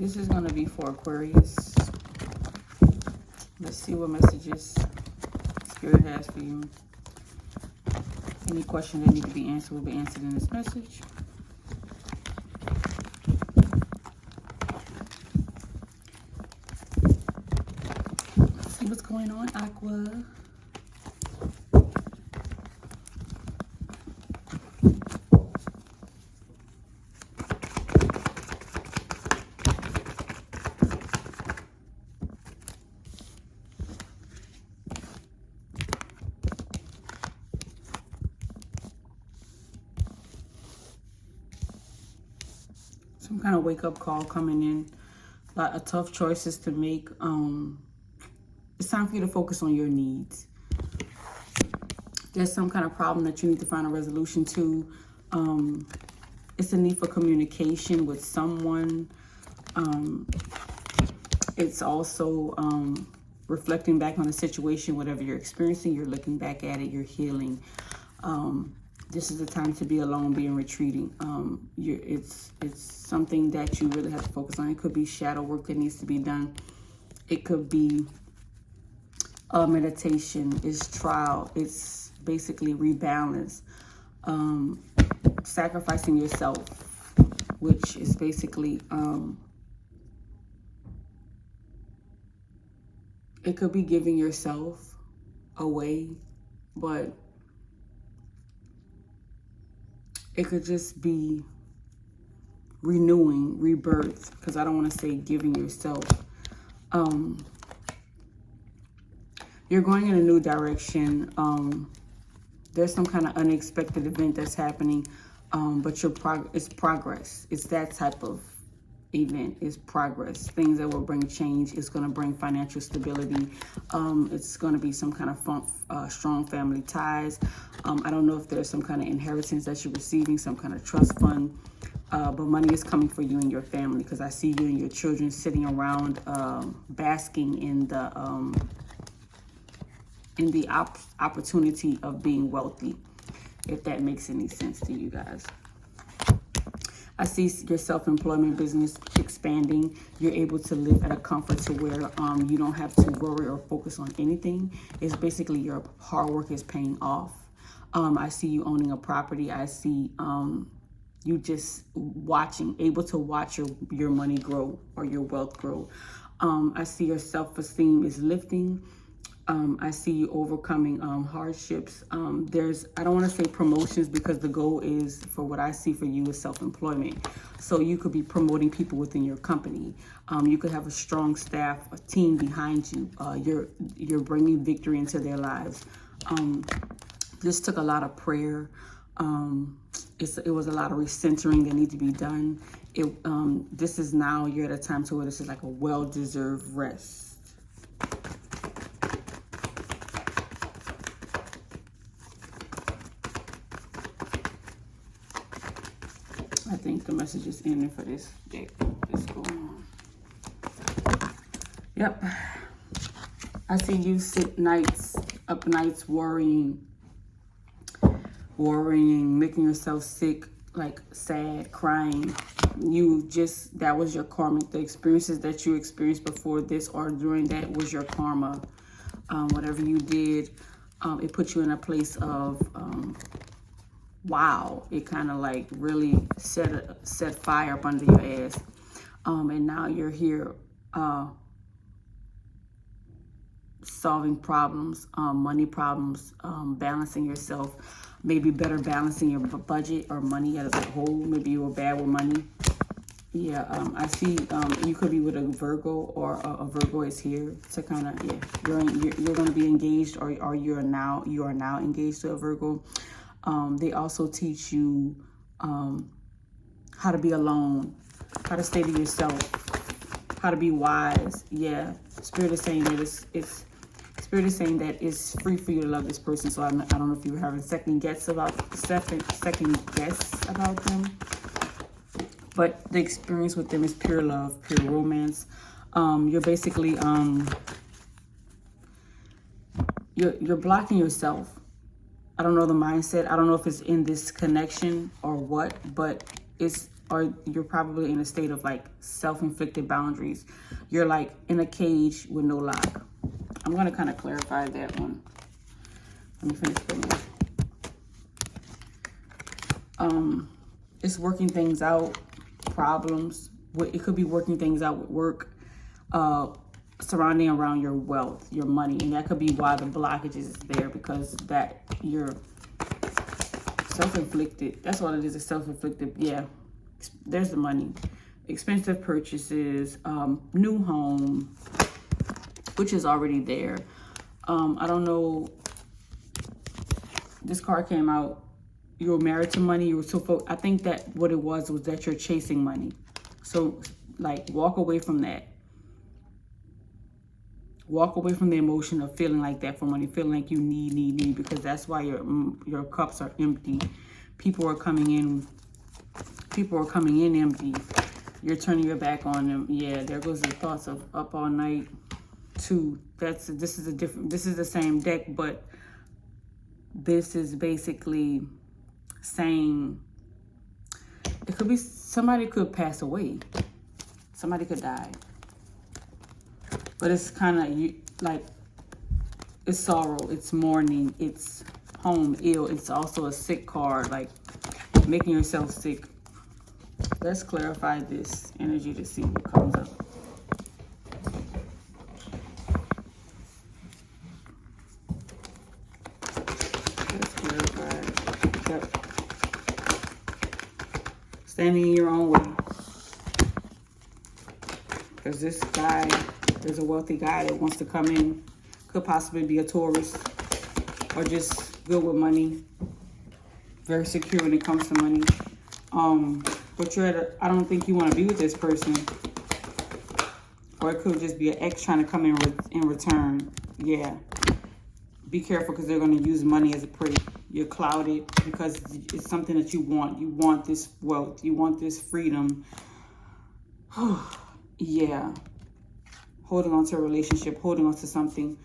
This is going to be for Aquarius. Let's see what messages Spirit has for you. Any questions that need to be answered will be answered in this message. Let's see what's going on, Aqua. Some kind of wake-up call coming in. A lot of tough choices to make. It's time for you to focus on your needs. There's some kind of problem that you need to find a resolution to. It's a need for communication with someone. It's also reflecting back on the situation, whatever you're experiencing, you're looking back at it, you're healing. This is the time to be alone, being retreating. It's something that you really have to focus on. It could be shadow work that needs to be done. It could be meditation. It's trial. It's basically rebalance. Sacrificing yourself, which is basically, it could be giving yourself away, but it could just be renewing, rebirth, because I don't want to say giving yourself. You're going in a new direction. There's some kind of unexpected event that's happening, but it's progress. It's that type of event. It's progress. Things that will bring change. It's going to bring financial stability. It's going to be some kind of strong family ties. I don't know if there's some kind of inheritance that you're receiving, some kind of trust fund, but money is coming for you and your family, because I see you and your children sitting around basking in the opportunity of being wealthy, if that makes any sense to you guys. I see your self-employment business expanding. You're able to live at a comfort to where you don't have to worry or focus on anything. It's basically your hard work is paying off. I see you owning a property. I see you just able to watch your money grow or your wealth grow. I see your self-esteem is lifting. I see you overcoming hardships. I don't want to say promotions, because the goal is, for what I see for you, is self-employment. So you could be promoting people within your company. You could have a strong staff, a team behind you. You're bringing victory into their lives. This took a lot of prayer. It was a lot of recentering that need to be done. This is now, you're at a time to where this is like a well-deserved rest. I think the message is ending for this deck. Let's go on. Yep. I see you sit up nights worrying, making yourself sick, like sad, crying. That was your karmic. The experiences that you experienced before this or during that was your karma. Whatever you did, it put you in a place of wow. It kind of like really set fire up under your ass. And now you're here solving problems, money problems, balancing yourself, maybe better balancing your budget or money as a whole. Maybe you were bad with money. Yeah, I see you could be with a Virgo, or a Virgo is here to kind of, you're going to be engaged, or you are now engaged to a Virgo. They also teach you how to be alone, how to stay to yourself, how to be wise. Yeah, Spirit is saying that Spirit is saying that it's free for you to love this person. So I don't know if you were having second guess about them, but the experience with them is pure love, pure romance. You're basically you're blocking yourself. I don't know the mindset. I don't know if it's in this connection or what, but it's or you're probably in a state of like self-inflicted boundaries. You're like in a cage with no lock. I'm going to kind of clarify that one. Let me finish putting it. It's working things out, problems. It could be working things out with work, surrounding around your wealth, your money. And that could be why the blockage is there, because that you're self-inflicted. That's what it is, it's self-inflicted. Yeah, there's the money. Expensive purchases, new home, which is already there. I don't know. This card came out. You were married to money. You were so I think that what it was that you're chasing money. So like walk away from that. Walk away from the emotion of feeling like that for money, feeling like you need, because that's why your cups are empty. People are coming in empty. You're turning your back on them. Yeah, there goes the thoughts of up all night too. This is the same deck, but this is basically saying it could be somebody could pass away. Somebody could die. But it's kind of like, it's sorrow, it's mourning, it's home, ill. It's also a sick card, like making yourself sick. Let's clarify this energy to see what comes up. Let's clarify. Yep. Standing in your own way. Because this guy, there's a wealthy guy that wants to come in. Could possibly be a Taurus or just good with money. Very secure when it comes to money. But I don't think you want to be with this person. Or it could just be an ex trying to come in return. Yeah. Be careful, because they're going to use money as a prey. You're clouded because it's something that you want. You want this wealth. You want this freedom. Yeah. Holding on to a relationship, holding on to something.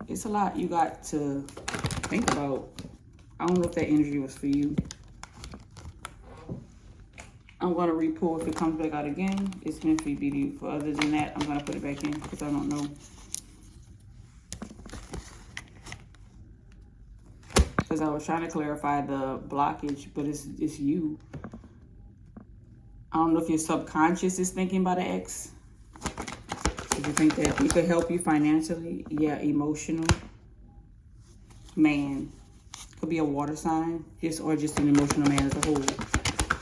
It's a lot you got to think about. I don't know if that energy was for you. I'm going to re-pull. If it comes back out again, it's meant for you. For other than that, I'm going to put it back in because I don't know. Because I was trying to clarify the blockage, but it's you. I don't know if your subconscious is thinking about an ex. If you think that it could help you financially, yeah, emotional. Man, could be a water sign, or just an emotional man as a whole.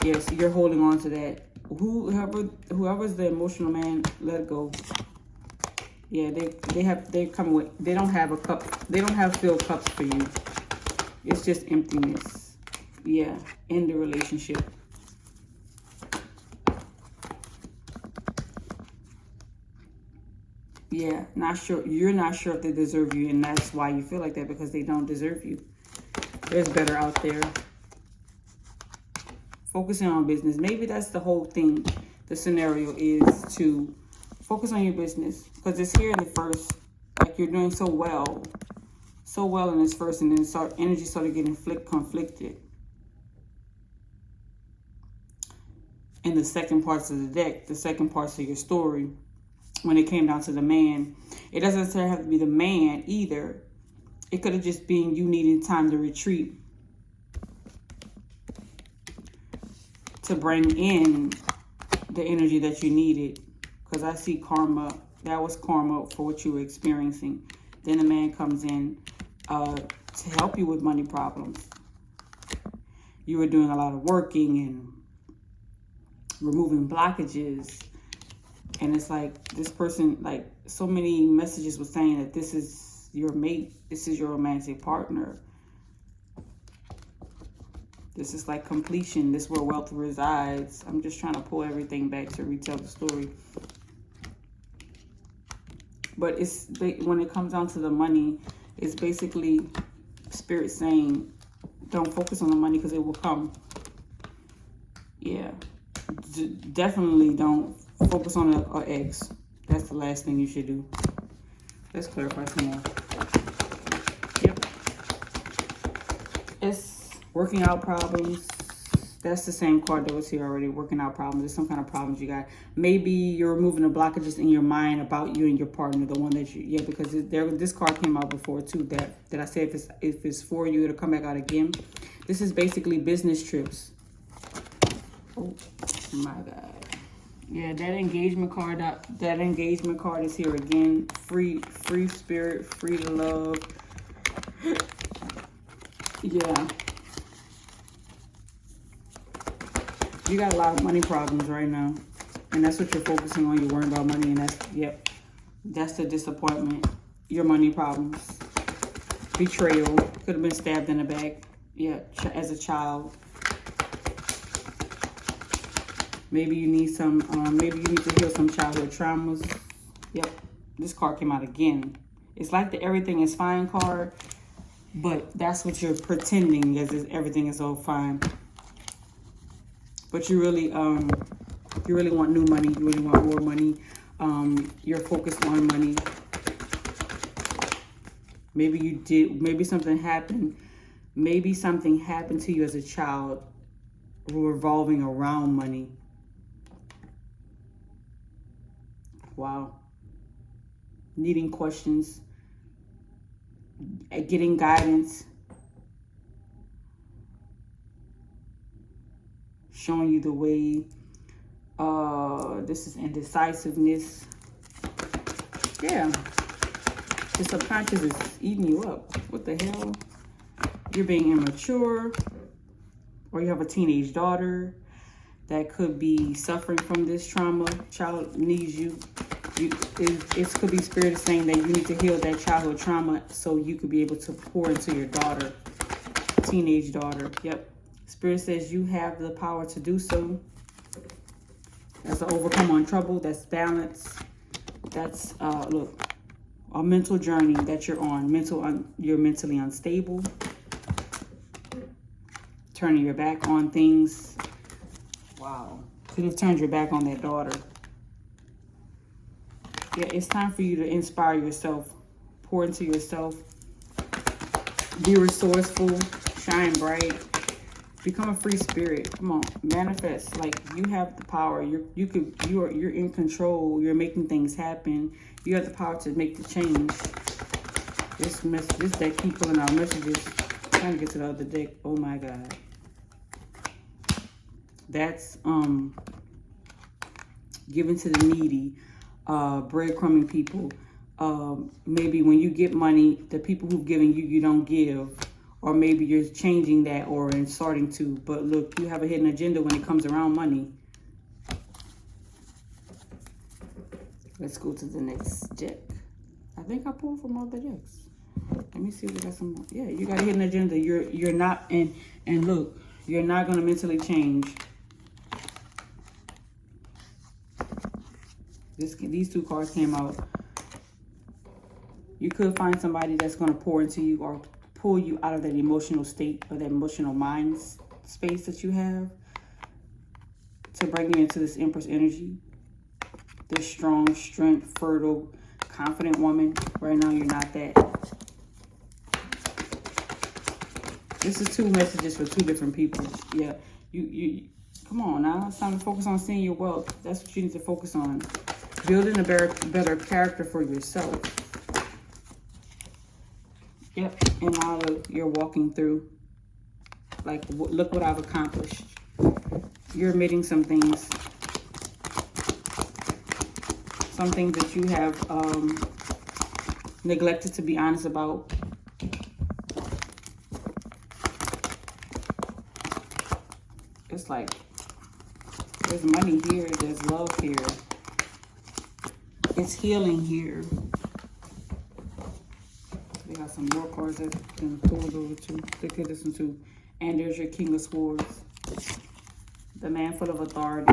Yes, you're holding on to that. Whoever's the emotional man, let it go. Yeah, they're coming with. They don't have a cup. They don't have filled cups for you. It's just emptiness. Yeah, in the relationship. Yeah, not sure. You're not sure if they deserve you, and that's why you feel like that, because they don't deserve you. There's better out there. Focusing on business. Maybe that's the whole thing. The scenario is to focus on your business, because it's here in the first. Like you're doing so well in this first, and then energy started getting conflicted in the second parts of the deck, the second parts of your story. When it came down to the man, it doesn't necessarily have to be the man either. It could have just been you needing time to retreat, to bring in the energy that you needed. Because I see karma. That was karma for what you were experiencing. Then the man comes in to help you with money problems. You were doing a lot of working and removing blockages. And it's like this person, like so many messages were saying that this is your mate. This is your romantic partner. This is like completion. This is where wealth resides. I'm just trying to pull everything back to retell the story. But it's when it comes down to the money, it's basically spirit saying, don't focus on the money because it will come. Yeah. Definitely don't focus on an ex. That's the last thing you should do. Let's clarify some more. Yep. It's working out problems. That's the same card that was here already, working out problems. There's some kind of problems you got. Maybe you're removing the blockages in your mind about you and your partner, the one that you, yeah, because this card came out before too, that I said if it's for you, it'll come back out again. This is basically business trips. Oh my God. Yeah, that engagement card is here again. Free spirit, free to love. Yeah. You got a lot of money problems right now. And that's what you're focusing on. You're worrying about money. And that's, yep. That's the disappointment. Your money problems. Betrayal. Could have been stabbed in the back. Yeah, as a child. Maybe you need some, maybe you need to heal some childhood traumas. Yep. This card came out again. It's like the everything is fine card. But that's what you're pretending as if everything is all fine. But you really want new money. You really want more money. You're focused on money. Maybe something happened. Maybe something happened to you as a child revolving around money. Wow. Needing questions. Getting guidance. Showing you the way. This is indecisiveness. Yeah. The subconscious is eating you up. What the hell? You're being immature. Or you have a teenage daughter that could be suffering from this trauma. Child needs you. It could be spirit saying that you need to heal that childhood trauma so you could be able to pour into your daughter. Teenage daughter. Yep. Spirit says you have the power to do so. That's an overcome on trouble. That's balance. That's, look, a mental journey that you're on. You're mentally unstable. Turning your back on things. Wow. Could have turned your back on that daughter. Yeah, it's time for you to inspire yourself. Pour into yourself. Be resourceful. Shine bright. Become a free spirit. Come on, manifest. Like you have the power. You're in control. You're making things happen. You have the power to make the change. This deck keep pulling out messages. I'm trying to get to the other deck. Oh my God. That's giving to the needy, breadcrumbing people. Maybe when you get money, the people who've given you, you don't give. Or maybe you're changing that or starting to. But look, you have a hidden agenda when it comes around money. Let's go to the next deck. I think I pulled from all the decks. Let me see if we got some more. Yeah, you got a hidden agenda. You're not, and look, you're not going to mentally change. These two cards came out. You could find somebody that's going to pour into you or pull you out of that emotional state or that emotional mind space that you have to bring you into this Empress energy. This strong, strength, fertile, confident woman. Right now, you're not that. This is two messages for two different people. Yeah, you come on now. It's time to focus on seeing your wealth. That's what you need to focus on. Building a better character for yourself. Yep, and now you're walking through. Like, look what I've accomplished. You're admitting some things. Some things that you have neglected to be honest about. It's like, there's money here, there's love here. It's healing here. We got some more cards that can pull over too. Look at this one too. And there's your King of Swords. The man full of authority.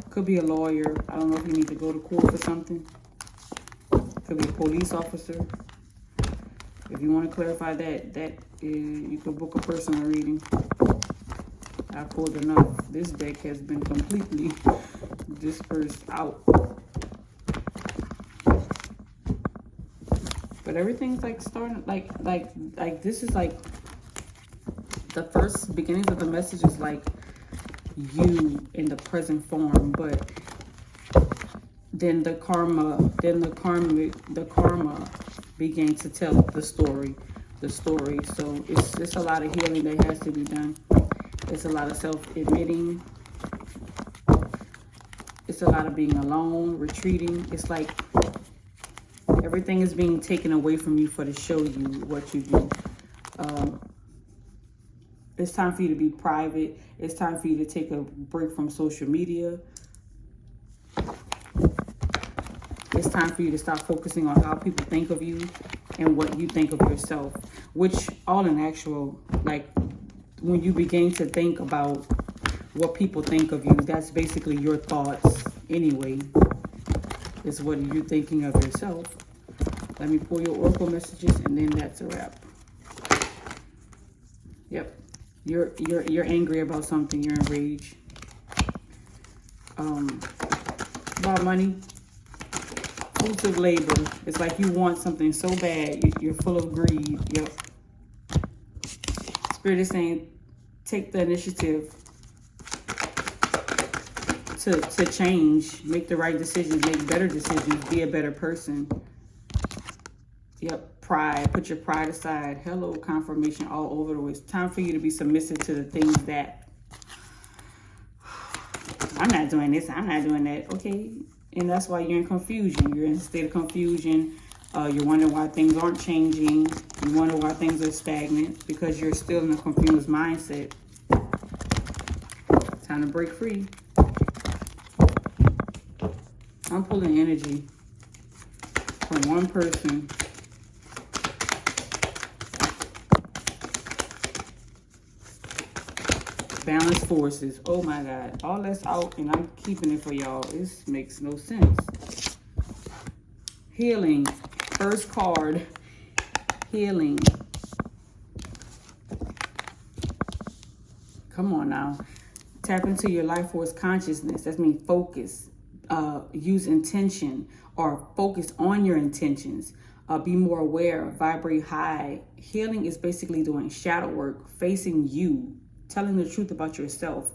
Could be a lawyer. I don't know if you need to go to court for something. Could be a police officer. If you want to clarify that, you could book a personal reading. I pulled enough. This deck has been completely dispersed out. But everything's like starting, like this is like The first beginnings of the message is like you in the present form, but then the karma began to tell the story. So it's a lot of healing that has to be done. It's a lot of self-admitting. It's a lot of being alone, retreating. It's like everything is being taken away from you to show you what you do. It's time for you to be private. It's time for you to take a break from social media. It's time for you to stop focusing on how people think of you and what you think of yourself. Which all in actual, like when you begin to think about what people think of you, that's basically your thoughts anyway. Is what you're thinking of yourself. Let me pull your oracle messages and then that's a wrap. Yep. You're angry about something, you're enraged. About money. Fruits of labor. It's like you want something so bad. You're full of greed. Yep. Spirit is saying, take the initiative to change, make the right decisions, make better decisions, be a better person. Yep. Pride. Put your pride aside. Hello, confirmation all over the way. It's time for you to be submissive to the things that I'm not doing this, I'm not doing that. Okay. And that's why you're in confusion. You're in a state of confusion. You're wondering why things aren't changing. You wonder why things are stagnant because you're still in a confused mindset. Time to break free. I'm pulling energy from one person. Balance forces. Oh my God. All that's out and I'm keeping it for y'all. This makes no sense. Healing. First card. Healing. Come on now. Tap into your life force consciousness. That means focus. Use intention or focus on your intentions. Be more aware. Vibrate high. Healing is basically doing shadow work. Facing you. Telling the truth about yourself,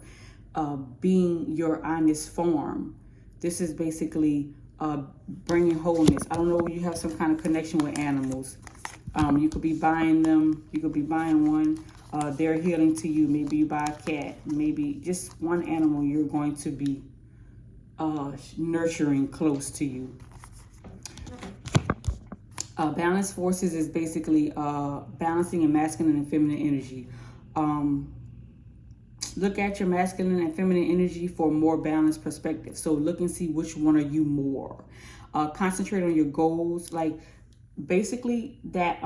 being your honest form. This is basically bringing wholeness. I don't know, you have some kind of connection with animals. You could be buying them. You could be buying one. They're healing to you. Maybe you buy a cat. Maybe just one animal you're going to be nurturing close to you. Balance forces is basically balancing in masculine and feminine energy. Look at your masculine and feminine energy for a more balanced perspective. So look and see which one are you more. Concentrate on your goals. Like basically that,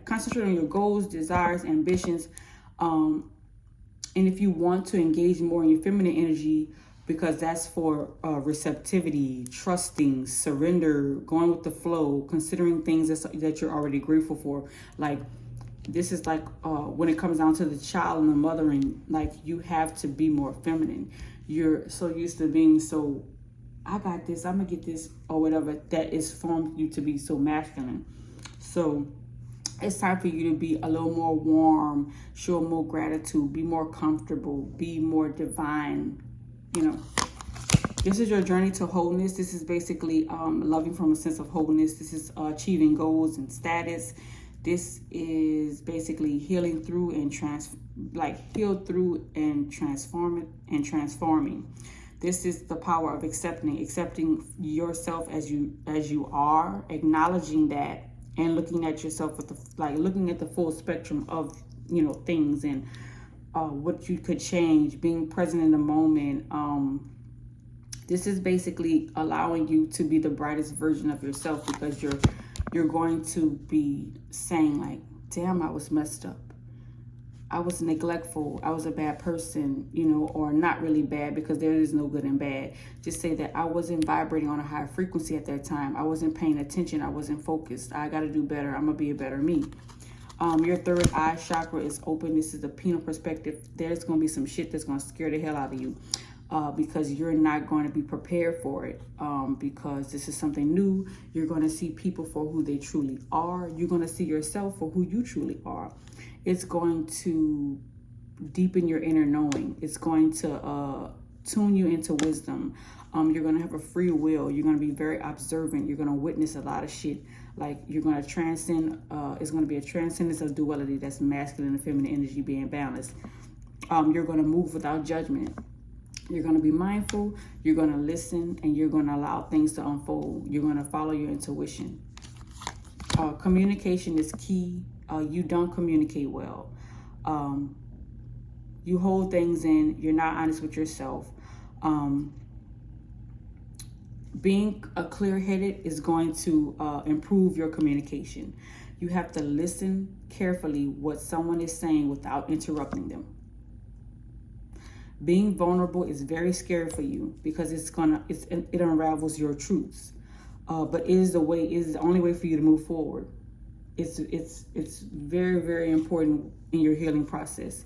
concentrate on your goals, desires, ambitions. And if you want to engage more in your feminine energy, because that's for receptivity, trusting, surrender, going with the flow, considering things that you're already grateful for. Like, this is like when it comes down to the child and the mothering, like you have to be more feminine. You're so used to being so, I got this, I'm gonna get this, or whatever, that is formed you to be so masculine. So it's time for you to be a little more warm, show more gratitude, be more comfortable, be more divine, you know. This is your journey to wholeness. This is basically loving from a sense of wholeness. This is achieving goals and status. This is basically healing through and transforming. This is the power of accepting yourself as you are, acknowledging that, and looking at yourself with looking at the full spectrum of things and what you could change, being present in the moment. This is basically allowing you to be the brightest version of yourself, because you're going to be saying like, damn, I was messed up. I was neglectful. I was a bad person, or not really bad, because there is no good and bad. Just say that I wasn't vibrating on a high frequency at that time. I wasn't paying attention. I wasn't focused. I got to do better. I'm going to be a better me. Your third eye chakra is open. This is the penal perspective. There's going to be some shit that's going to scare the hell out of you. Because you're not going to be prepared for it, because this is something new. You're going to see people for who they truly are. You're going to see yourself for who you truly are. It's going to deepen your inner knowing. It's going to tune you into wisdom. You're going to have a free will. You're going to be very observant. You're going to witness a lot of shit. Like, you're going to transcend. It's going to be a transcendence of duality. That's masculine and feminine energy being balanced. You're going to move without judgment. You're going to be mindful. You're going to listen, and you're going to allow things to unfold. You're going to follow your intuition. Communication is key. You don't communicate well. You hold things in. You're not honest with yourself. Being clear-headed is going to improve your communication. You have to listen carefully what someone is saying without interrupting them. Being vulnerable is very scary for you because it unravels your truths. But it is the only way for you to move forward. It's very, very important in your healing process.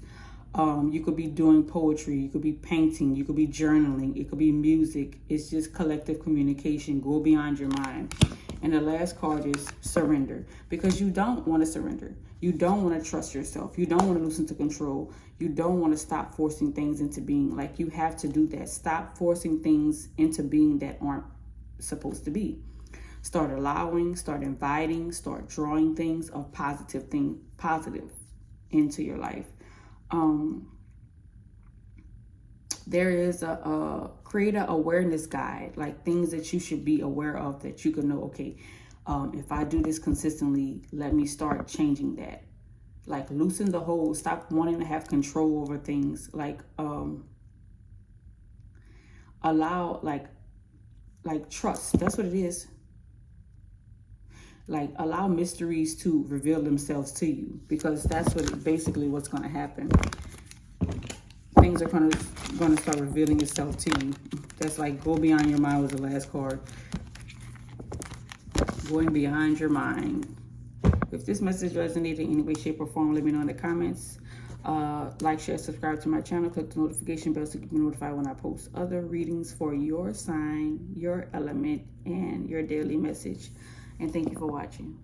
You could be doing poetry, you could be painting, you could be journaling, it could be music. It's just collective communication. Go beyond your mind. And the last card is surrender, because you don't want to surrender. You don't want to trust yourself. You don't want to loosen to control. You don't want to stop forcing things into being. Like, you have to do that. Stop forcing things into being that aren't supposed to be. Start allowing, start inviting, start drawing things of positive into your life. There is a creator awareness guide, like things that you should be aware of that you can know, okay, if I do this consistently, let me start changing that. Like, loosen the hold, stop wanting to have control over things. Like, allow, like trust, that's what it is. Like, allow mysteries to reveal themselves to you, because that's basically what's going to happen. Things are going to start revealing itself to you. That's like, go beyond your mind was the last card. Going beyond your mind. If this message resonated in any way, shape, or form, let me know in the comments. Like, share, subscribe to my channel. Click the notification bell so you can be notified when I post other readings for your sign, your element, and your daily message. And thank you for watching.